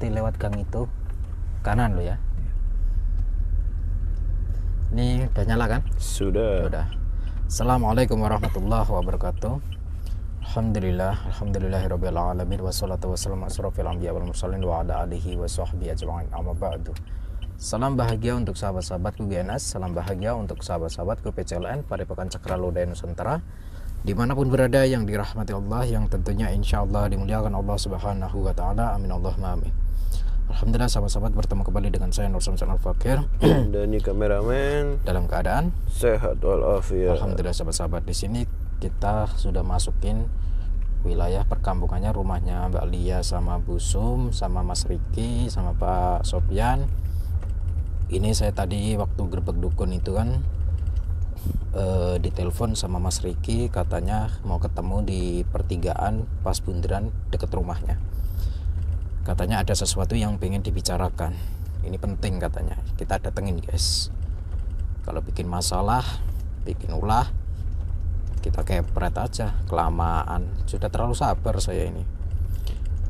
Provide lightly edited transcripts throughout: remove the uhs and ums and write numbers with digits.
nanti lewat gang itu kanan lo ya. Ini udah nyala kan? Sudah. Assalamualaikum warahmatullahi wabarakatuh. Alhamdulillahirabbil alamin wassalatu wassalamu ala asrofil anbiya wal mursalin wa ala alihi wa sahbihi ajma'in amma ba'du. Salam bahagia untuk sahabat-sahabatku GNS, salam bahagia untuk sahabat-sahabatku PCLN Padepokan Cakraloda Nusantara, dimanapun berada yang dirahmati Allah, yang tentunya insya Allah dimuliakan Allah Subhanahu wa Ta'ala. Amin Allahumma amin. Alhamdulillah sahabat-sahabat, bertemu kembali dengan saya Nur Samsan Al-Fakir Dan ini kameramen dalam keadaan sehat walafiat. Alhamdulillah sahabat-sahabat, di sini kita sudah masukin wilayah perkampungannya, rumahnya Mbak Lia sama Bu Sum sama Mas Riki sama Pak Sopyan. Ini saya tadi waktu gerbek dukun itu kan ditelepon sama Mas Riki, katanya mau ketemu di pertigaan pas bundaran deket rumahnya. Katanya ada sesuatu yang pengen dibicarakan, ini penting katanya, kita datengin guys. Kalau bikin masalah, bikin ulah, kita kepret aja, kelamaan, sudah terlalu sabar saya ini.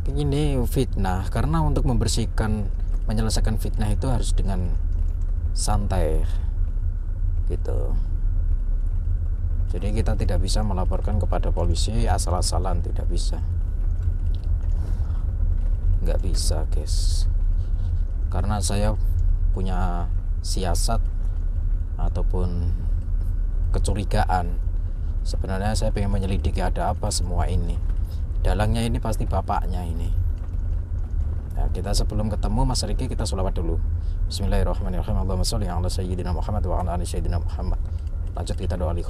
Ini fitnah, karena untuk membersihkan, menyelesaikan fitnah itu harus dengan santai gitu. Jadi kita tidak bisa melaporkan kepada polisi asal-asalan, tidak bisa, nggak bisa guys, karena saya punya siasat ataupun kecurigaan. Sebenarnya saya pengen menyelidiki ada apa semua ini, dalangnya ini pasti bapaknya ini. Nah, kita sebelum ketemu Mas Riki, kita sholawat dulu. Bismillahirrahmanirrahim. Allahumma sholli ala sayyidina Muhammad wa ala ali sayyidina Muhammad. Lanjut kita doa li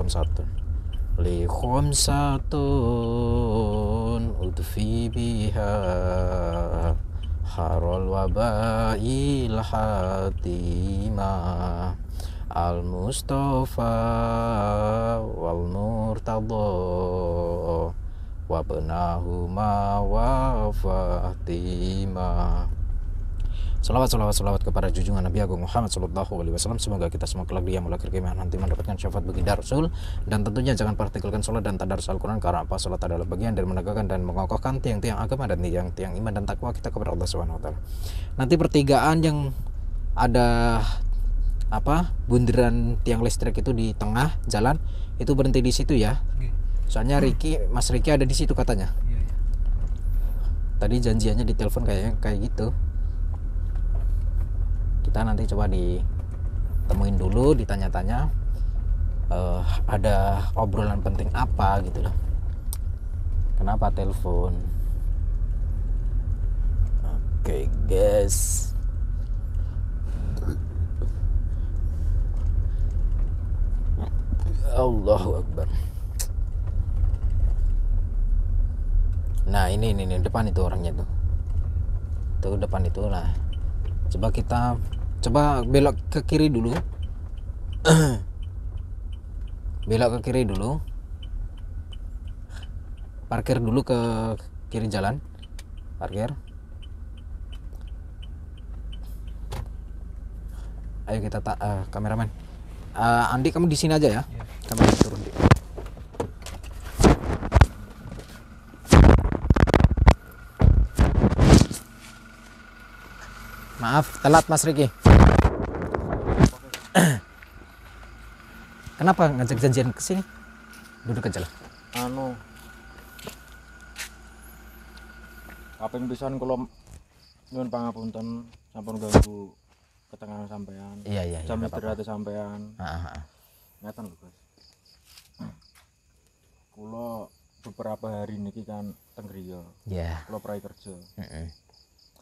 khamsatun udfi biha harol wabail hatima al mustafa wal murtadha wa benahuma wa fatima. Salawat kepada junjungan Nabi Agung Muhammad Sallallahu Alaihi Wasallam. Semoga kita semua kelak dia melahir kemah nanti mendapatkan syafaat baginda Rasul. Dan tentunya jangan partikelkan sholat dan tadarus Al-Quran, karena apa? Sholat adalah bagian dari menegakkan dan mengokohkan tiang-tiang agama dan tiang-tiang iman dan takwa kita kepada Allah Subhanahu Wa Taala. Nanti pertigaan yang ada bundaran tiang listrik itu di tengah jalan itu berhenti di situ ya. Soalnya Mas Riki ada di situ katanya. Tadi janjiannya di telepon kayak gitu. Kita nanti coba ditemuin dulu, ditanya-tanya ada obrolan penting apa gitu loh, kenapa telepon. Oke guys, Allahu Akbar. Nah ini depan itu orangnya tuh depan itu lah. Coba belok ke kiri dulu. Belok ke kiri dulu. Parkir dulu ke kiri jalan. Parkir. Ayo kita kameramen. Andi, kamu di sini aja ya. Kamu turun di. Maaf, telat Mas Riki. Kenapa ngajak janjian ke sini? Duduk aja lah. Kaping pisan kula nyuwun pangapunten sampun ganggu ketengahan sampean. Iya. Jam istirahat sampean. Ngeten lho, Guys. Kula beberapa hari niki kan teng griya. Iya. Kula prai kerja.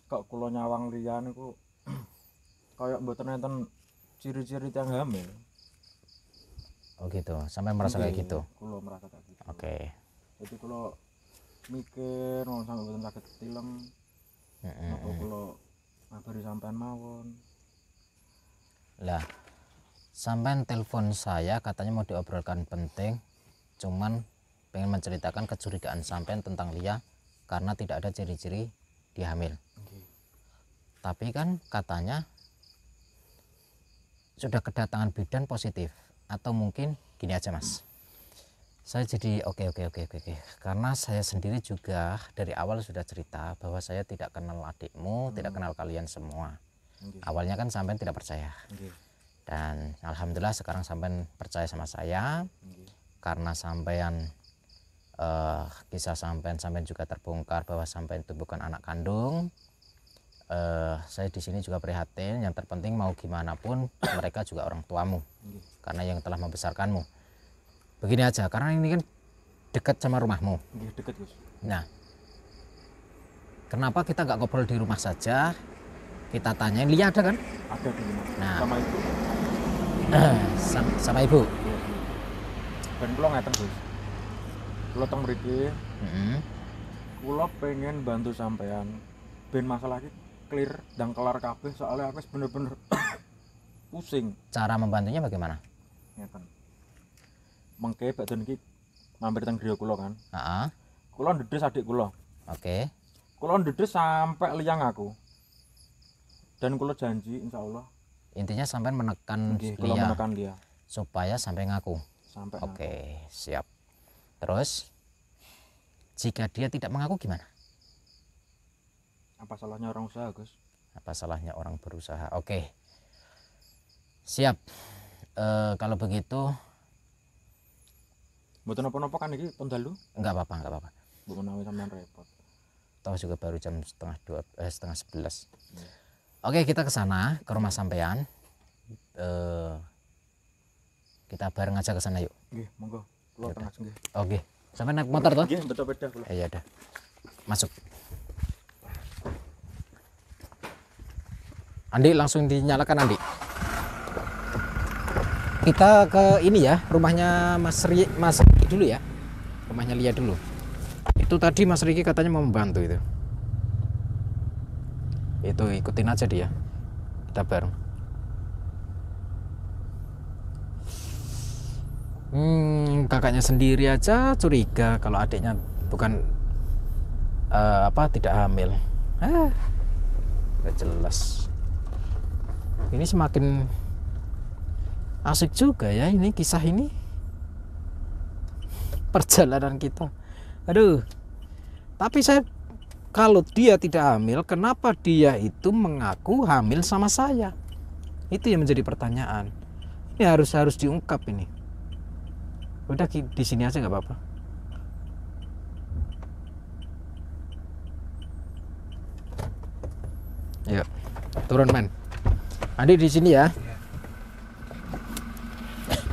Kok kula nyawang liyan niku kaya mboten enten ciri-ciri tiyang hamil. Oh gitu, sampai merasa kayak gitu. Kula merasa kayak gitu. Oke. Jadi kula mikir mau sampe mboten saged tilem. Apa kula ngabari sampean mawon. Lah, sampean telepon saya katanya mau diobrolkan penting, cuman pengen menceritakan kecurigaan sampean tentang Lia karena tidak ada ciri-ciri dia hamil. Tapi kan katanya sudah kedatangan bidan positif, atau mungkin gini aja Mas, Saya jadi oke. Karena saya sendiri juga dari awal sudah cerita bahwa saya tidak kenal adikmu, tidak kenal kalian semua. Nggih. Awalnya kan sampean tidak percaya. Nggih. Dan alhamdulillah sekarang sampean percaya sama saya. Nggih. Karena sampean kisah sampean juga terbongkar bahwa sampean itu bukan anak kandung. Saya di sini juga prihatin. Yang terpenting mau gimana pun mereka juga orang tuamu. Nggih. Karena yang telah membesarkanmu. Begini aja, karena ini kan dekat sama rumahmu. Nggih, deket, Gus. Nah, kenapa kita nggak ngobrol di rumah saja? Kita tanyain, Lia ada kan? Ada di rumah. Nah. Sama ibu. Sama ibu. Iya, iya. Dan kula ngeten, Gus. Kula teng mriki, kula pengen bantu sampean ben masalah iki clear dan kelar kabeh soalnya aku wis bener-bener pusing. Cara membantunya bagaimana? Ngeten. Mengke badhe niki mampir teng griya kula kan. Heeh. Kula ndedes adik kula. Oke. Kula ndedes sampai liyang aku. Dan kula janji insyaallah Intinya sampai menekan nggih kula Lia menekan dia supaya sampai ngaku. sampai Oke, siap. Terus jika dia tidak mengaku gimana? apa salahnya orang usaha, Gus? Apa salahnya orang berusaha? Oke. Siap. Kalau begitu Mboten napa-napa kan iki pun dalu. enggak apa-apa. Mbok menawi sampean repot. Tahu juga baru jam setengah 11. Oke, kita ke sana, ke rumah sampean. Kita bareng aja ke sana yuk. Nggih, monggo. Kula tengah nggih. Oke. Sampai naik motor toh? Nggih, betul beda kula. Ya udah. Masuk. Andi langsung dinyalakan Andi. Kita ke ini ya, rumahnya Mas Riki dulu ya. Rumahnya Lia dulu. Itu tadi Mas Riki katanya mau membantu itu. Itu ikutin aja dia. Kita bareng. Kakaknya sendiri aja curiga kalau adiknya bukan tidak hamil. Gak jelas. Ini semakin asik juga ya ini kisah ini. Perjalanan kita. Aduh. Tapi saya kalau dia tidak hamil, kenapa dia itu mengaku hamil sama saya? Itu yang menjadi pertanyaan. Ini harus diungkap ini. Udah di sini aja nggak apa-apa. Yuk, turun men. Andi di sini ya.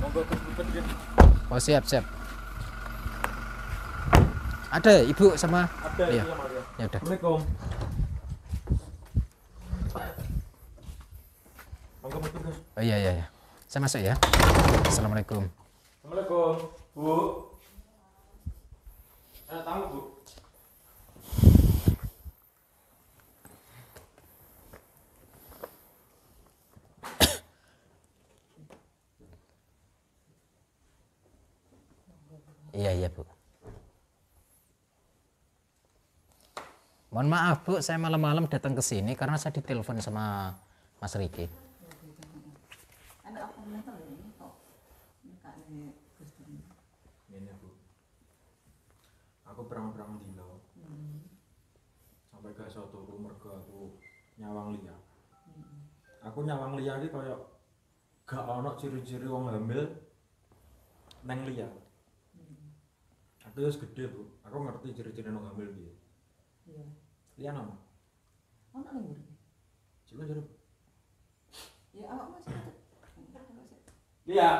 Monggo Gus Bubet nggih. Oh siap. Ada ibu sama. Ada Iya. iya Maria. Ya udah. Assalamualaikum. Monggo betul Gus. Oh iya. Saya masuk ya. Assalamualaikum. Assalamualaikum, Bu. Ada tamu, Bu. Iya Bu. Mohon maaf Bu, saya malam-malam datang ke sini karena saya ditelepon sama Mas Riki. Ini Bu. Aku perang-perang dino. Sampai gak iso turu mergo aku nyawang Lia. Aku nyawang Lia iki kaya gak ana ciri-ciri wong hamil nang Lia. Aku wis gede, Bu. Aku ngerti ciri-ciri wong hamil piye. Iya. Lia nama. Ono ning mburi. Coba jare. Ya awak Mas. Lia.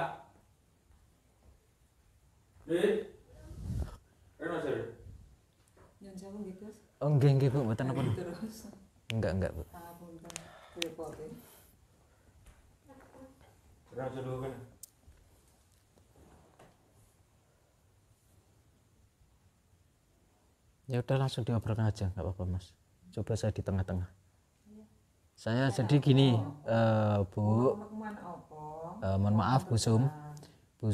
Reno jare. Yang jawab nggih, Gus. Oh enggak Bu, mboten apa. Terus. Enggak Bu. Apunten. Repotin. Reno jare kan. Ya udah langsung diobrolkan aja, nggak apa-apa Mas. Coba saya di tengah-tengah. Saya jadi gini, Bu. Mohon maaf Bu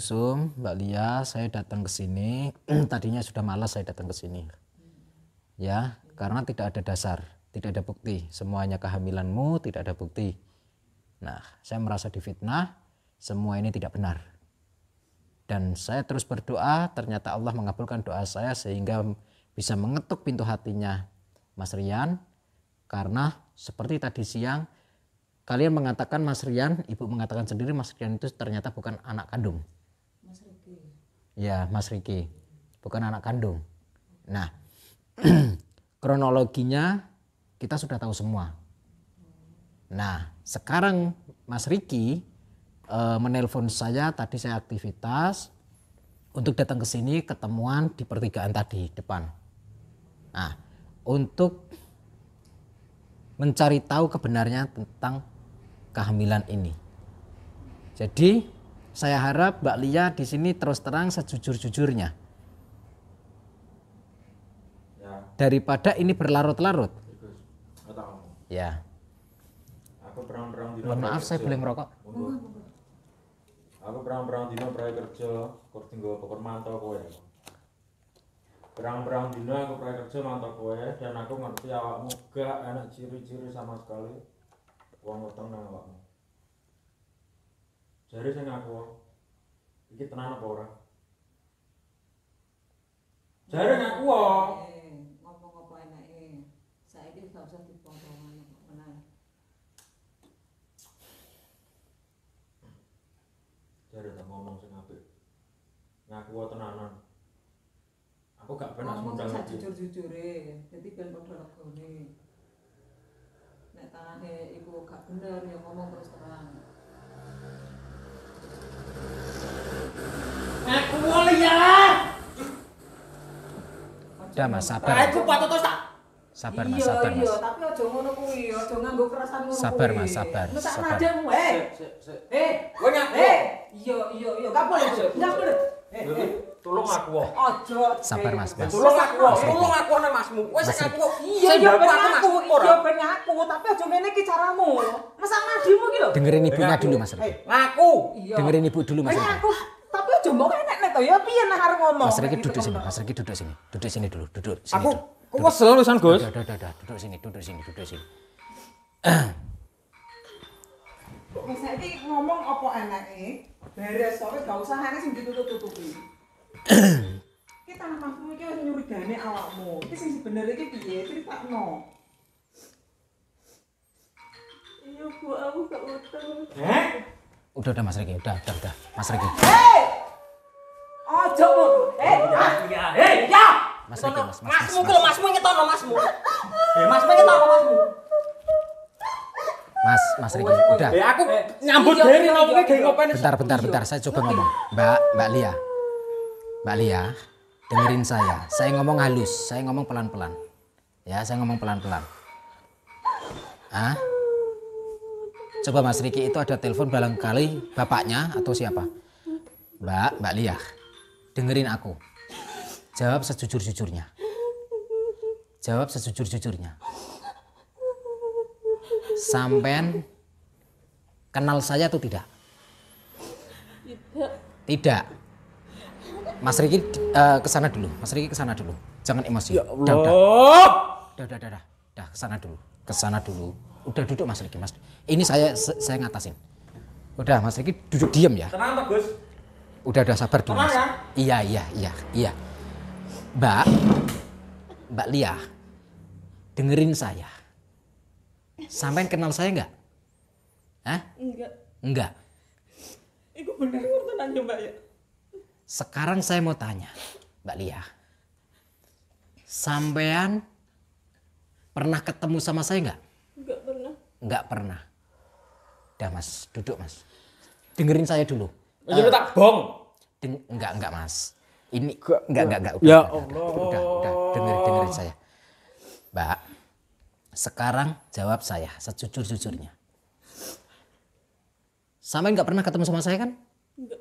Sum, Mbak Lia, saya datang ke sini. Tadinya sudah malas saya datang ke sini. Ya, karena tidak ada dasar, tidak ada bukti. Semuanya kehamilanmu, tidak ada bukti. Nah, saya merasa difitnah. Semua ini tidak benar. Dan saya terus berdoa, ternyata Allah mengabulkan doa saya sehingga bisa mengetuk pintu hatinya Mas Rian. Karena seperti tadi siang kalian mengatakan Mas Rian, ibu mengatakan sendiri Mas Rian itu ternyata bukan anak kandung. Mas Riki. Ya, Mas Riki, bukan anak kandung. Nah, kronologinya kita sudah tahu semua. Nah, sekarang Mas Riki menelpon saya, tadi saya aktivitas untuk datang ke sini, ketemuan di pertigaan tadi depan. Nah, untuk mencari tahu kebenarnya tentang kehamilan ini. Jadi saya harap Mbak Lia di sini terus terang sejujur-jujurnya. Ya, Daripada ini berlarut-larut. Gus. Nggak tahu. Ya. Aku perang-perang dino. Mohon maaf saya boleh merokok. Monggo. Aku perang-perang dino proyek kerja, kok tinggal pokok mantau kowe. Perang-perang dino aku proyek kerja mantau kowe dan aku ngerti awakmu gak enak ciri-ciri sama sekali. Wong weteng nang awakmu. Jare sing aku iki tenan apa ora? Jare ngaku kok. Ngomong apa enake. Saiki gak usah dipotong meneh. Jare tak ngomong sing apik. Ngaku kok tenanan. Aku gak benar Ngomong semundang sak iki. jujur-jujure, dadi ben padha regane. Nek tangane iku gak bener ya ngomong terus terang. Ngaku wae ya. Udah Mas, sabar. Aku patut tak. Sabar Mas, Iya, sabar Mas. iya, tapi aja ngono kuwi, aja nganggo kerasan ngono kuwi. Sabar, Mas, sabar, Mesakno sabar. nadamu, Kowe ngaku. Iya, gak boleh, gak boleh. Tolong aku kok. Aja. Sabar Mas, Mas. Tolong aku kok. Tolong aku nang masmu. Wes Mas aku kok. Iya, Sing iya dapat ben aku aku, masmu ora. iya ben aku, tapi aja ngene iki caramu. Mesak nadimu iki lho. Dengerin ibunya dulu Mas Riki. Ngaku. Iya. Dengerin ibu dulu Mas Ben Riki. aku, tapi aja mbok enek to ya piye nek arep ngomong. Mas Riki Nek gitu duduk sini, kok. Mas Riki duduk sini. Duduk sini dulu, duduk sini. Aku dulu. kok kesel pisan, Gus. Udah, duduk sini, duduk sini, duduk sini. Wes saiki ngomong apa enake? Beres sore gak usah ana sing ditutup-tutupi. Kita nang masmu iki wis nyurigane awakmu. Iki sing sebenere iki piye? Critakno. Iya, Bu, aku gak utang. Udah Mas Riki, udah. Mas Riki. Ojo ngono. Ya. Mas Riki, Mas. Masmu ku lho, masmu ngetono masmu. Masmu ngetono masmu. Mas Riki, udah. Aku nyambut dari ngomongnya gawe ngopeni. Bentar, saya coba ngomong. Mbak Lia, dengerin saya. Saya ngomong halus, saya ngomong pelan-pelan. Ya, saya ngomong pelan-pelan. Coba Mas Riki itu ada telepon barangkali bapaknya atau siapa? Mbak Lia, dengerin aku. Jawab sejujur-jujurnya. Jawab sejujur-jujurnya. Sampean kenal saya atau tidak? Tidak. Mas Riki kesana dulu. Mas Riki kesana dulu. Jangan emosi. Ya Allah. Udah kesana dulu. Udah duduk Mas Riki, Mas. Ini saya ngatasin. Udah Mas Riki duduk diam ya. Tenang Pak Gus. Udah sabar dulu. Mas. Tenang, Iya. Mbak Lia, dengerin saya. Sampai kenal saya enggak? Hah? Enggak. Iku bener ngoten ya, Mbak ya. Sekarang saya mau tanya, Mbak Lia. Sampean pernah ketemu sama saya enggak? Enggak pernah. Enggak pernah. Udah Mas, duduk Mas. Dengerin saya dulu. Jadi tak bong. Enggak Mas. Ini Enggak. enggak. Ya Udah, dengerin saya. Mbak, sekarang jawab saya sejujur-jujurnya. Sampean enggak pernah ketemu sama saya kan? Enggak.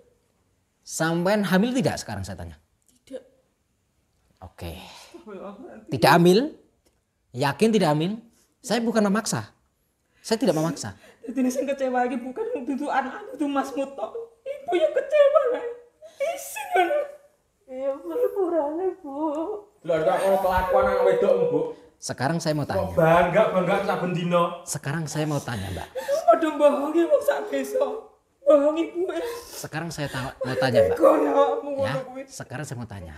Sampean hamil tidak sekarang saya tanya? Tidak. Oke. Tidak hamil? Yakin tidak hamil? Saya bukan memaksa. Saya tidak memaksa. Jadi ini sing kecewa lagi bukan untuk anak itu Mas Muto. Ibu yang kecewa kan. Isin kan. Iya, pura-purane, Bu. Lho tak ono kelakuan nang wedok, Bu. Sekarang saya mau tanya. Bangga saben dina. Sekarang saya mau tanya, Mbak. Padha mbohongi wong sak desa. Bohong ibu. Sekarang saya mau tanya, Mbak. Kok ya awakmu Ya, ngono kuwi. sekarang saya mau tanya.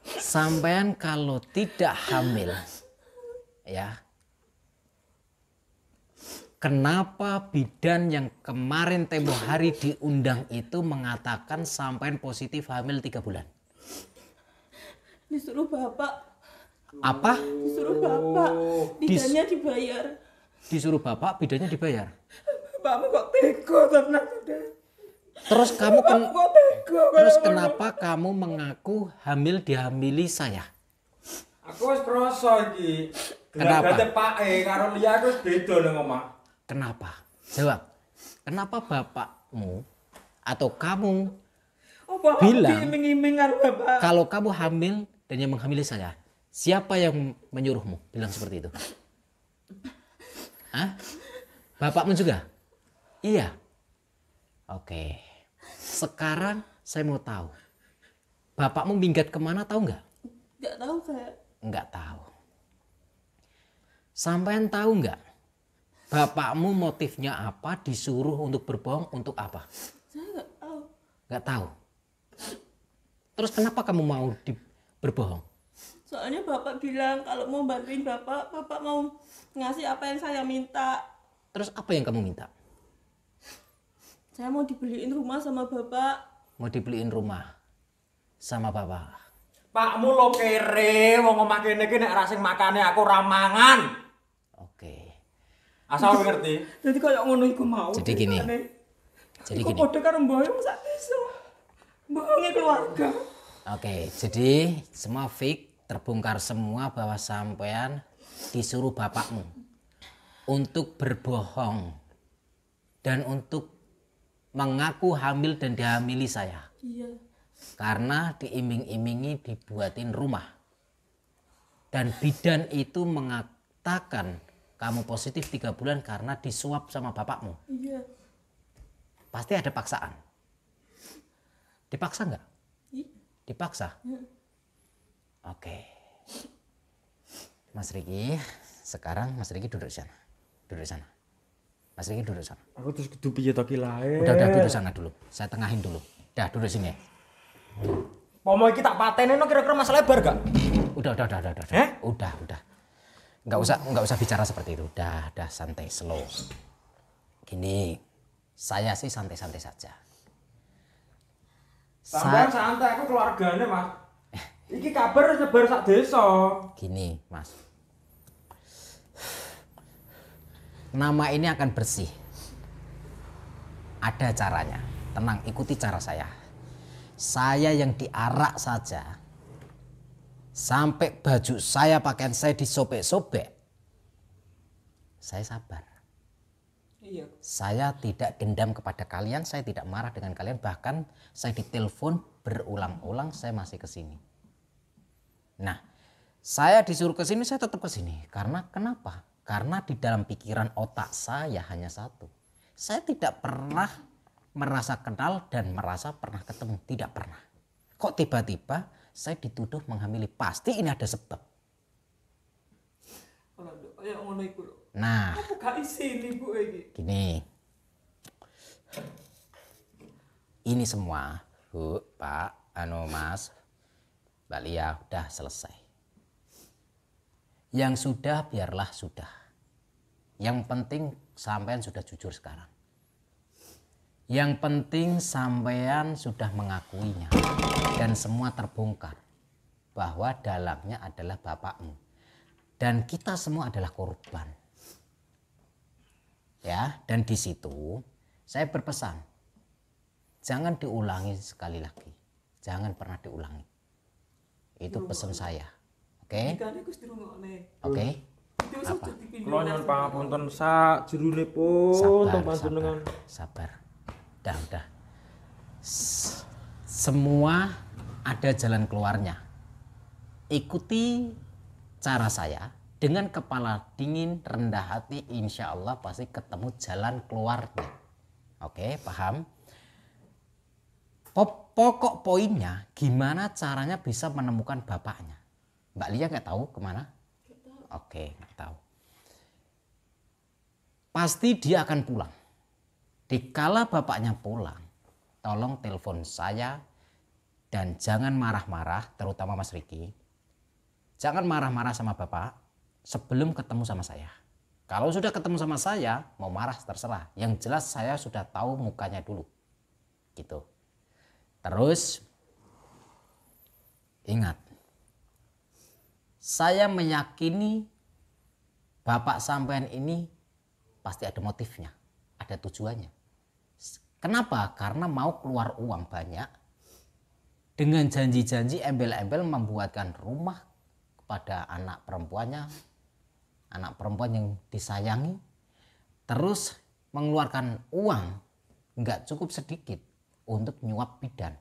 Sampean kalau tidak hamil, ya, kenapa bidan yang kemarin tempo hari diundang itu mengatakan sampean positif hamil 3 bulan? Disuruh bapak, Apa? disuruh bapak, bidannya dibayar. Disuruh bapak, bidannya dibayar. Bapakmu kok tega tenan udah. Terus kamu Kok tega terus kaya ngono? kenapa kamu mengaku hamil dihamili saya? Aku wis krasa iki. Kenapa? Gelagat pake karo Lia aku wis beda nang omah. Kenapa? Jawab. Kenapa bapakmu atau kamu Apa bilang- iming-iming karo bapak? kalau kamu hamil dan yang menghamili saya? Siapa yang menyuruhmu bilang seperti itu? Hah? Bapakmu juga? Iya. Oke. Sekarang saya mau tahu. Bapakmu minggat kemana tahu nggak? Nggak tahu saya. Nggak tahu. Sampean tahu nggak? Bapakmu motifnya apa? Disuruh untuk berbohong untuk apa? Saya nggak tahu. Nggak tahu. Terus kenapa kamu mau berbohong? Soalnya bapak bilang kalau mau bantuin bapak, bapak mau ngasih apa yang saya minta. Terus apa yang kamu minta? Saya mau dibeliin rumah sama bapak. Mau dibeliin rumah sama bapak. Pakmu lo kere, wong omah kene iki nek ra sing makane aku ra mangan. Oke. Asal kowe ngerti. Jadi kayak ngono iku mau. Jadi gini. ceritane. Jadi Iku gini. padha karo mboyong sak desa. Bohongnya keluarga. Oke, jadi semua fake, terbongkar semua bahwa sampean disuruh bapakmu untuk berbohong dan untuk mengaku hamil dan dihamili saya. Iya. Karena diiming-imingi dibuatin rumah. Dan bidan itu mengatakan kamu positif 3 bulan karena disuap sama bapakmu. Iya. Pasti ada paksaan. Dipaksa nggak? Iya. Dipaksa? Oke. Mas Riki, sekarang Mas Riki duduk sana. Duduk sana. Mas Riki duduk sana. Aku terus kudu piye to ki lae. Udah duduk sana dulu. Saya tengahin dulu. Dah duduk sini. Pomo iki tak patene no kira-kira Mas lebar gak? Udah. Eh? Udah. Nggak usah bicara seperti itu. Udah santai, slow. Gini, saya sih santai-santai saja. Sampeyan santai aku keluargane, Mas. Iki kabar wis nyebar sak desa. Gini, Mas. Nama ini akan bersih. Ada caranya. Tenang, ikuti cara saya. Saya yang diarak saja. Sampai baju saya, pakaian saya disobek-sobek. Saya sabar. Iya. Saya tidak dendam kepada kalian, saya tidak marah dengan kalian. Bahkan saya ditelepon berulang-ulang, saya masih ke sini. Nah, saya disuruh ke sini, saya tetap ke sini. Karena kenapa? Karena di dalam pikiran otak saya hanya satu. Saya tidak pernah merasa kenal dan merasa pernah ketemu. Tidak pernah. Kok tiba-tiba saya dituduh menghamili? Pasti ini ada sebab. Kalau kayak ngono iku lho. Nah, Aku gak isin ibu iki. gini. Ini semua, Bu, Pak, Mas, Mbak Lia, udah selesai. Yang sudah biarlah sudah. Yang penting sampean sudah jujur sekarang. Yang penting sampean sudah mengakuinya. Dan semua terbongkar. Bahwa dalangnya adalah bapakmu. Dan kita semua adalah korban. Ya, dan di situ saya berpesan. Jangan diulangi sekali lagi. Jangan pernah diulangi. Itu pesan saya. Oke? Kan iku dirungokne. Oke? Itu wis Apa? aja dipindah. Kula nyuwun pangapunten sak jerone pun to panjenengan. Sabar. Udah. Semua ada jalan keluarnya. Ikuti cara saya dengan kepala dingin, rendah hati, insya Allah pasti ketemu jalan keluarnya. Oke, paham? Pokok poinnya gimana caranya bisa menemukan bapaknya. Mbak Lia nggak tahu kemana? Oke, nggak tahu. Pasti dia akan pulang. Dikala bapaknya pulang, tolong telepon saya dan jangan marah-marah, terutama Mas Riki. Jangan marah-marah sama bapak sebelum ketemu sama saya. Kalau sudah ketemu sama saya, mau marah terserah. Yang jelas saya sudah tahu mukanya dulu. Gitu. Terus ingat, saya meyakini bapak sampean ini pasti ada motifnya, ada tujuannya. Kenapa? Karena mau keluar uang banyak dengan janji-janji embel-embel membuatkan rumah kepada anak perempuannya, anak perempuan yang disayangi, terus mengeluarkan uang nggak cukup sedikit untuk nyuap bidan.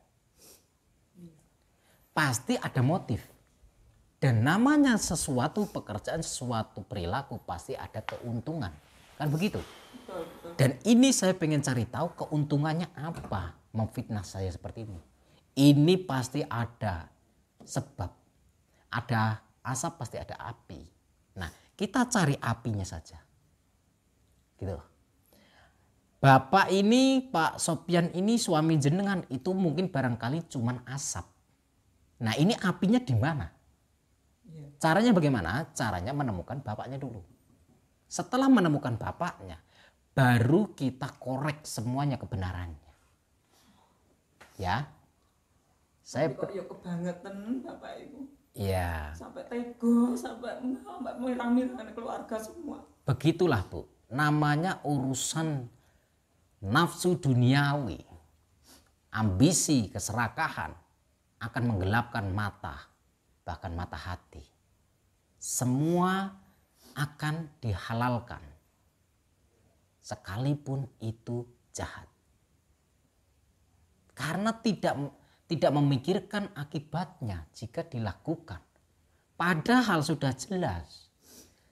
Pasti ada motif. Dan namanya sesuatu pekerjaan, sesuatu perilaku pasti ada keuntungan. Kan begitu? Dan ini saya pengen cari tahu keuntungannya apa memfitnah saya seperti ini. Ini pasti ada sebab. Ada asap pasti ada api. Nah, kita cari apinya saja. Gitu. Bapak ini, Pak Sopyan ini suami jenengan itu mungkin barangkali cuman asap. Nah, ini apinya di mana? Caranya bagaimana? Caranya menemukan bapaknya dulu. Setelah menemukan bapaknya, baru kita korek semuanya kebenarannya. Ya. Saya kok ya kebangetan bapak ibu. Iya. Sampai tego, sampai mirang-mirang keluarga semua. Begitulah Bu. Namanya urusan nafsu duniawi. Ambisi, keserakahan akan menggelapkan mata, bahkan mata hati. Semua akan dihalalkan sekalipun itu jahat. Karena tidak memikirkan akibatnya jika dilakukan. Padahal sudah jelas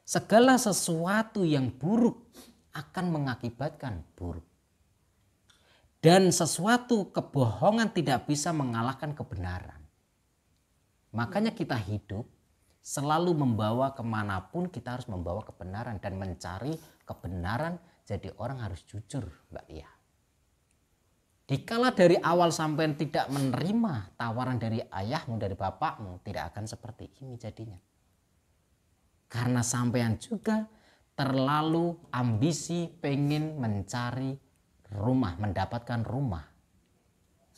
segala sesuatu yang buruk akan mengakibatkan buruk. Dan sesuatu kebohongan tidak bisa mengalahkan kebenaran. Makanya kita hidup selalu membawa kemanapun kita harus membawa kebenaran dan mencari kebenaran. Jadi orang harus jujur, Mbak Lia. Dikala dari awal sampai tidak menerima tawaran dari ayahmu, dari bapakmu, tidak akan seperti ini jadinya. Karena sampean juga terlalu ambisi pengen mencari rumah, mendapatkan rumah.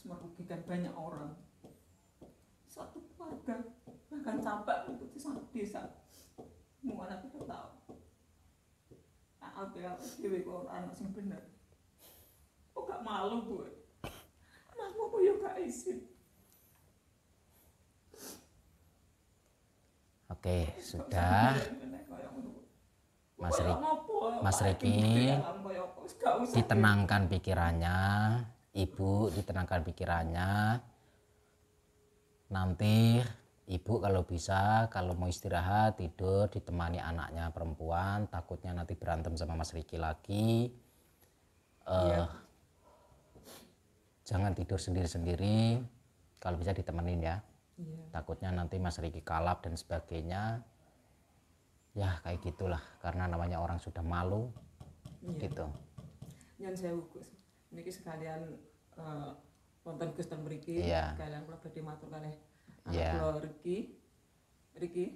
Merugikan banyak orang. Satu keluarga bahkan sampai mengikuti satu desa. Mana kita tahu. Apa dewe kok anak sing bener. Kok gak malu Bu? Anakmu kok ya gak izin. Oke, sudah. Mas Riki, ditenangkan pikirannya, Ibu ditenangkan pikirannya. Nanti Ibu kalau bisa, kalau mau istirahat, tidur, ditemani anaknya perempuan. Takutnya nanti berantem sama Mas Riki lagi. Jangan tidur sendiri-sendiri. Kalau bisa ditemenin ya. Takutnya nanti Mas Riki kalap dan sebagainya. Ya kayak gitulah, karena namanya orang sudah malu. Gitu. Nyon sewu Gus. Niki sekalian wonten Gus ten mriki, sekalian kula badhe matur kalih anak kula Riki.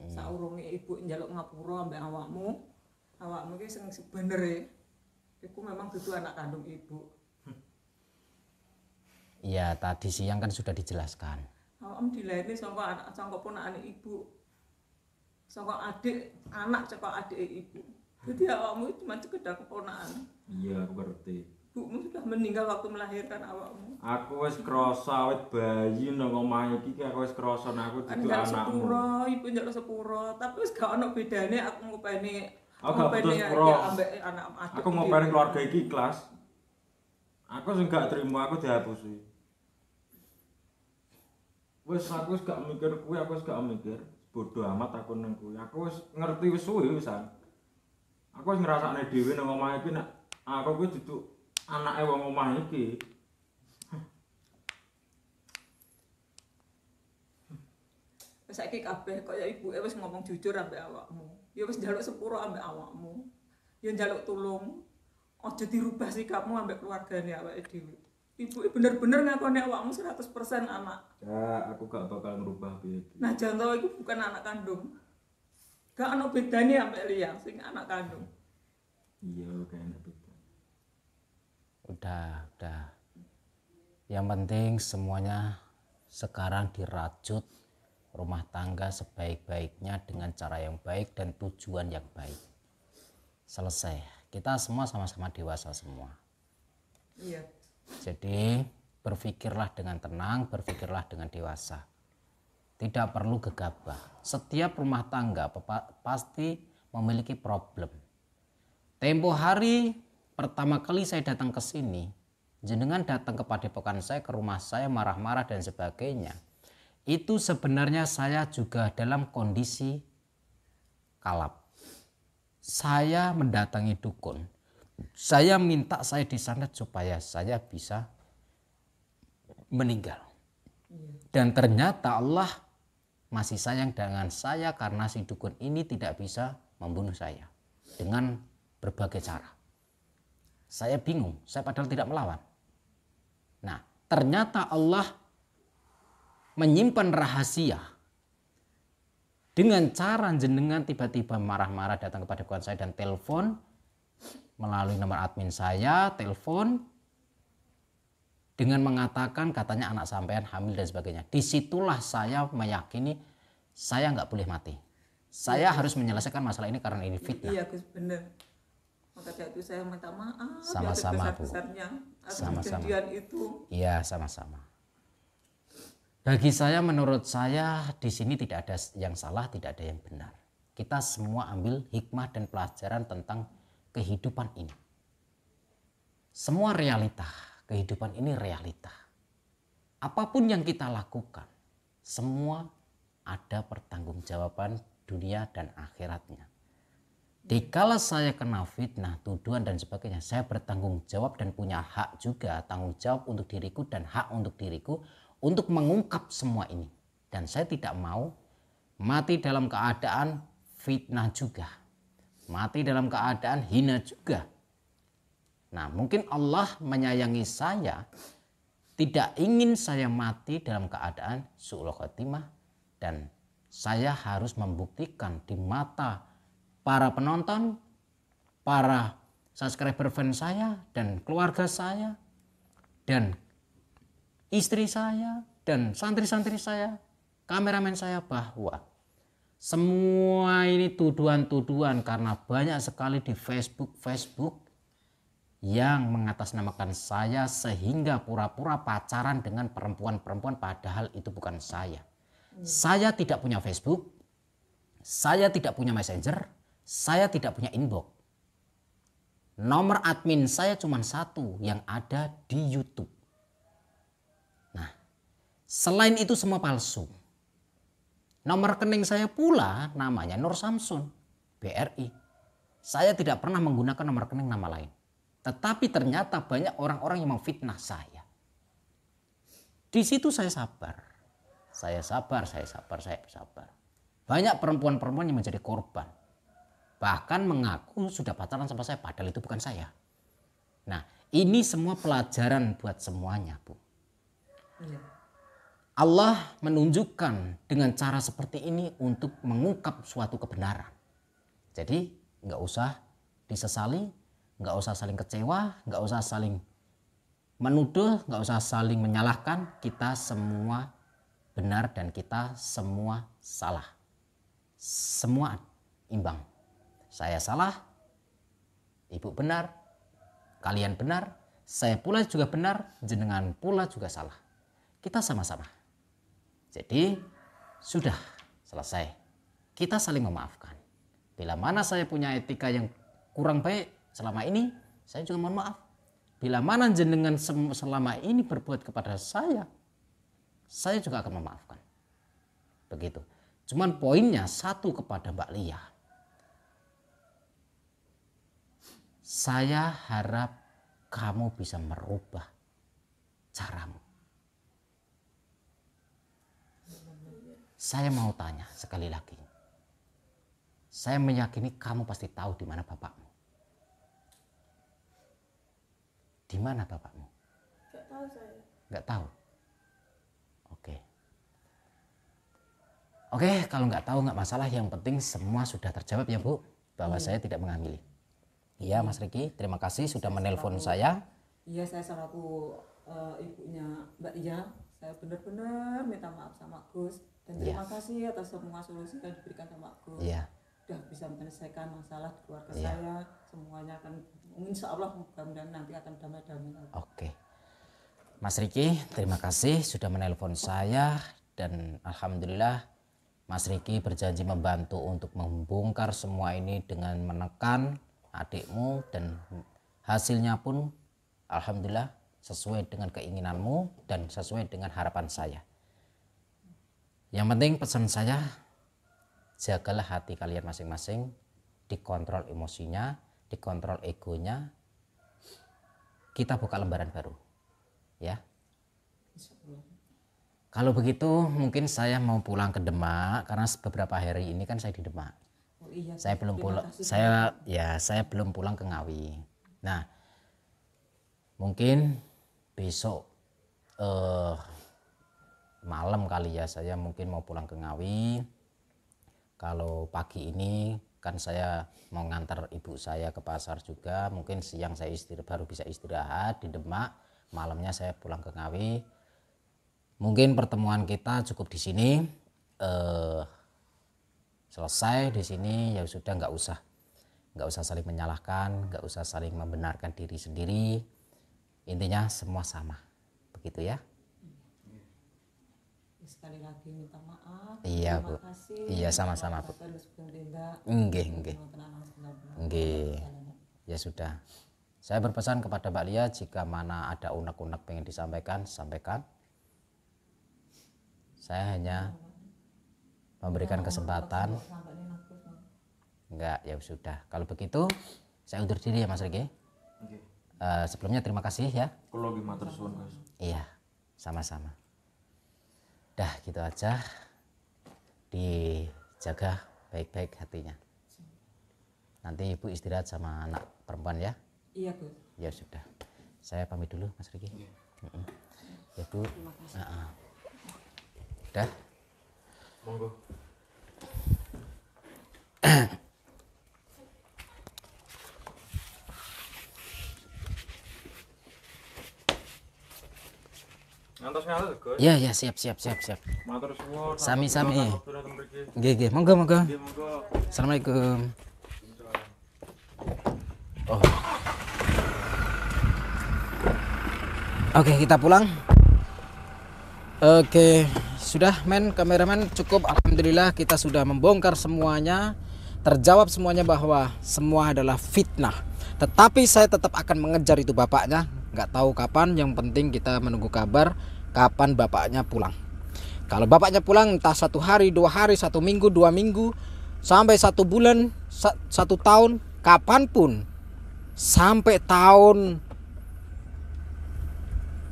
Saurunge ibu njaluk ngapura ambek awakmu. Awakmu ki sing bener iku memang dudu anak kandung ibu. Iya, tadi siang kan sudah dijelaskan. Awakmu dilairne saka ponakane ibu. Saka anak saka adik ibu. Jadi awakmu cuma sekedar keponakan. Iya, aku ngerti. Ibumu sudah meninggal waktu melahirkan awakmu. Aku wis krasa awit bayi nang omah iki aku wis krasa nek aku dudu anakmu. Ibu njaluk sepuro, tapi wis gak ono bedane aku ngopeni. Aku gak butuh sepuro. Ambek anak adik. Aku ngopeni keluarga iki ikhlas. Aku sing gak terima aku dihapusi. Wis aku wis gak mikir kuwi, aku wis gak mikir. Bodoh amat aku nang kuwi. Aku wis ngerti wis suwe wisan. Aku wis ngrasakne dhewe nang omah iki nek aku kuwi dudu anake wong omah iki. Wis saiki kabeh kaya ibuke wis ngomong jujur ambek awakmu. Ya wis njaluk sepuro ambek awakmu. Ya njaluk tulung. ojo dirubah sikapmu ambek keluargane awake dhewe. Ibu bener-bener ngakoni awakmu 100% anak. Ya, aku gak bakal ngerubah piye. Nah, Janto itu bukan anak kandung. Gak ono bedane ambek liya sing anak kandung. Iya, kayak enak beda. Udah. Yang penting semuanya sekarang dirajut rumah tangga sebaik-baiknya dengan cara yang baik dan tujuan yang baik. Selesai. Kita semua sama-sama dewasa semua. Iya. Jadi berpikirlah dengan tenang, berpikirlah dengan dewasa. Tidak perlu gegabah. Setiap rumah tangga pasti memiliki problem. Tempo hari pertama kali saya datang ke sini, jenengan datang ke padepokan saya, ke rumah saya, marah-marah dan sebagainya. Itu sebenarnya saya juga dalam kondisi kalap. Saya mendatangi dukun. Saya minta saya disantet supaya saya bisa meninggal. Dan ternyata Allah masih sayang dengan saya karena si dukun ini tidak bisa membunuh saya dengan berbagai cara. Saya bingung, saya padahal tidak melawan. Nah, ternyata Allah menyimpan rahasia dengan cara jenengan tiba-tiba marah-marah datang kepada kawan saya dan telepon melalui nomor admin saya, telepon dengan mengatakan katanya anak sampean hamil dan sebagainya. Disitulah saya meyakini saya nggak boleh mati. Saya harus menyelesaikan masalah ini karena ini fitnah. Iya Gus, bener. Maka dari itu saya minta maaf. Sama-sama Bu. Sama-sama. Kejadian itu. Iya sama-sama. Bagi saya, menurut saya di sini tidak ada yang salah, tidak ada yang benar. Kita semua ambil hikmah dan pelajaran tentang kehidupan ini. Semua realita, kehidupan ini realita. Apapun yang kita lakukan, semua ada pertanggungjawaban dunia dan akhiratnya. Dikala saya kena fitnah, tuduhan dan sebagainya, saya bertanggung jawab dan punya hak juga, tanggung jawab untuk diriku dan hak untuk diriku untuk mengungkap semua ini. Dan saya tidak mau mati dalam keadaan fitnah juga, mati dalam keadaan hina juga. Nah, mungkin Allah menyayangi saya, tidak ingin saya mati dalam keadaan su'ul khotimah, dan saya harus membuktikan di mata para penonton, para subscriber fans saya, dan keluarga saya, dan istri saya, dan santri-santri saya, kameramen saya, bahwa semua ini tuduhan-tuduhan karena banyak sekali di Facebook yang mengatasnamakan saya sehingga pura-pura pacaran dengan perempuan-perempuan padahal itu bukan saya. Saya tidak punya Facebook, saya tidak punya Messenger, saya tidak punya inbox. Nomor admin saya cuma satu yang ada di YouTube. Nah, selain itu semua palsu. Nomor rekening saya pula namanya Nur Samsun, BRI. Saya tidak pernah menggunakan nomor rekening nama lain. Tetapi ternyata banyak orang-orang yang memfitnah saya. Di situ saya sabar. Saya sabar. Banyak perempuan-perempuan yang menjadi korban. Bahkan mengaku sudah pacaran sama saya padahal itu bukan saya. Nah, ini semua pelajaran buat semuanya, Bu. Iya. Allah menunjukkan dengan cara seperti ini untuk mengungkap suatu kebenaran. Jadi nggak usah disesali, nggak usah saling kecewa, nggak usah saling menuduh, nggak usah saling menyalahkan. Kita semua benar dan kita semua salah. Semua imbang. Saya salah, ibu benar, kalian benar, saya pula juga benar, jenengan pula juga salah. Kita sama-sama. Jadi sudah selesai. Kita saling memaafkan. Bila mana saya punya etika yang kurang baik selama ini, saya juga mohon maaf. Bila mana jenengan selama ini berbuat kepada saya juga akan memaafkan. Begitu. Cuman poinnya satu kepada Mbak Lia. Saya harap kamu bisa merubah caramu. Saya mau tanya sekali lagi. Saya meyakini kamu pasti tahu di mana bapakmu. Di mana bapakmu? Nggak tahu saya. Nggak tahu. Oke. Oke, kalau nggak tahu nggak masalah. Yang penting semua sudah terjawab ya Bu, bahwa saya tidak mengambil. Iya Mas Riki, terima kasih sudah menelpon saya. Iya, saya selaku ibunya Mbak Iya, saya benar-benar minta maaf sama Gus dan terima kasih atas semua solusi yang diberikan sama Gus. Iya. Sudah bisa menyelesaikan masalah di keluarga saya, semuanya akan insya Allah mudah-mudahan nanti akan damai-damai. Oke. Mas Riki, terima kasih sudah menelpon saya dan alhamdulillah Mas Riki berjanji membantu untuk membongkar semua ini dengan menekan adikmu dan hasilnya pun alhamdulillah sesuai dengan keinginanmu dan sesuai dengan harapan saya. Yang penting pesan saya, jagalah hati kalian masing-masing, dikontrol emosinya, dikontrol egonya. Kita buka lembaran baru. Ya. Kalau begitu mungkin saya mau pulang ke Demak karena beberapa hari ini kan saya di Demak. Oh, iya, saya belum pulang. Saya belum pulang ke Ngawi. Nah, mungkin besok malam kali ya saya mungkin mau pulang ke Ngawi. Kalau pagi ini kan saya mau ngantar ibu saya ke pasar juga, mungkin siang saya baru bisa istirahat di Demak, malamnya saya pulang ke Ngawi. Mungkin pertemuan kita cukup di sini, selesai di sini ya sudah, nggak usah saling menyalahkan, nggak usah saling membenarkan diri sendiri. Intinya semua sama, begitu ya. Sekali lagi minta maaf. Iya terima Bu. kasih. Iya sama-sama Bu. Nggih. Ya sudah. Saya berpesan kepada Mbak Lia, jika mana ada unek-unek pengen disampaikan, sampaikan. Saya hanya memberikan kesempatan. Enggak, ya sudah. Kalau begitu saya undur diri ya Mas Riki. Sebelumnya terima kasih ya. Kalau lagi matur suwun Gus. Iya, sama-sama. Dah gitu aja, dijaga baik-baik hatinya. Nanti ibu istirahat sama anak perempuan ya. Iya Gus. Ya sudah, saya pamit dulu Mas Riki. Ya Bu. Dah. Monggo. Ngantos Gus. Ya siap. Matur suwun. Sami-sami. Nggih, monggo. Nggih, monggo. Assalamualaikum. Oh. Oke, kita pulang. Oke, sudah kameramen cukup. Alhamdulillah kita sudah membongkar semuanya, terjawab semuanya bahwa semua adalah fitnah. Tetapi saya tetap akan mengejar itu bapaknya, nggak tahu kapan. Yang penting kita menunggu kabar kapan bapaknya pulang. Kalau bapaknya pulang entah 1 hari, 2 hari, 1 minggu, 2 minggu, sampai 1 bulan, 1 tahun, kapanpun, sampai tahun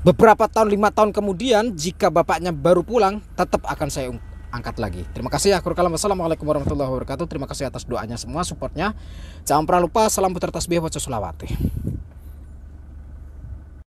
beberapa tahun, 5 tahun kemudian, jika bapaknya baru pulang, tetap akan saya angkat lagi. Terima kasih. Akhirul kalam. Wassalamualaikum warahmatullahi wabarakatuh. Terima kasih atas doanya semua, supportnya. Jangan pernah lupa salam putar tasbih waca sholawati.